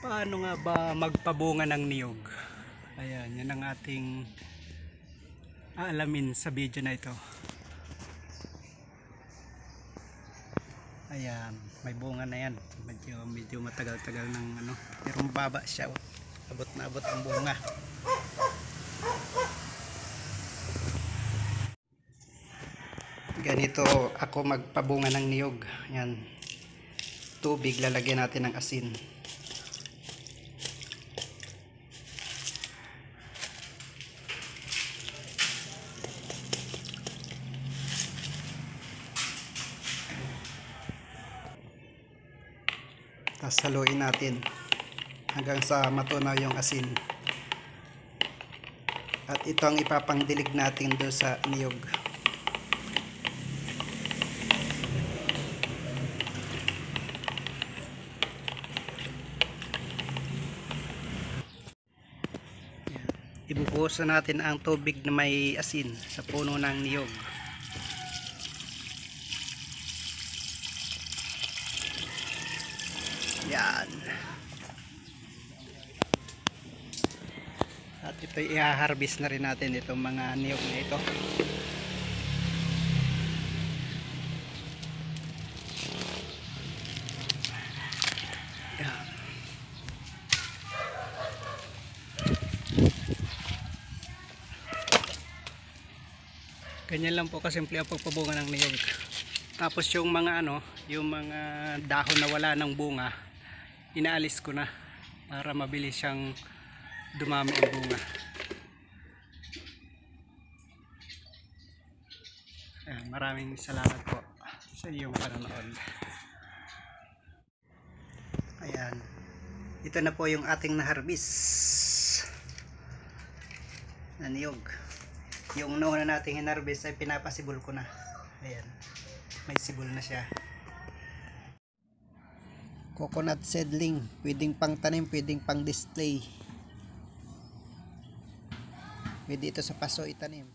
Paano nga ba magpabunga ng niyog? Ayan, yan ang ating aalamin sa video na ito. Ayan, may bunga na yan. Medyo matagal-tagal ng ano, pero mababa siya. Abot na abot ang bunga. Ganito ako magpabunga ng niyog. Ayan, tubig, lalagyan natin ng asin. Tapos haluin natin hanggang sa matunaw yung asin. At ito ang ipapangdilig natin doon sa niyog. Ibubuhusan natin ang tubig na may asin sa puno ng niyog. Yan. At ito i-harvest na rin natin itong mga niyog na ito. Yan. Ganyan lang po kasimple ang pagpabunga ng niyog. Tapos yung mga yung mga dahon na wala ng bunga, inaalis ko na para mabilis siyang dumami ang bunga. Ayan, maraming salamat po sa iyong panonood. Ayan, ito na po yung ating na-harvest na niyog. Yung nauna nating hinarvest ay pinapasibol ko na. Ayan, may sibol na siya. Coconut seedling, pwedeng pang tanim, pwedeng pang display. Pwede ito sa paso itanim.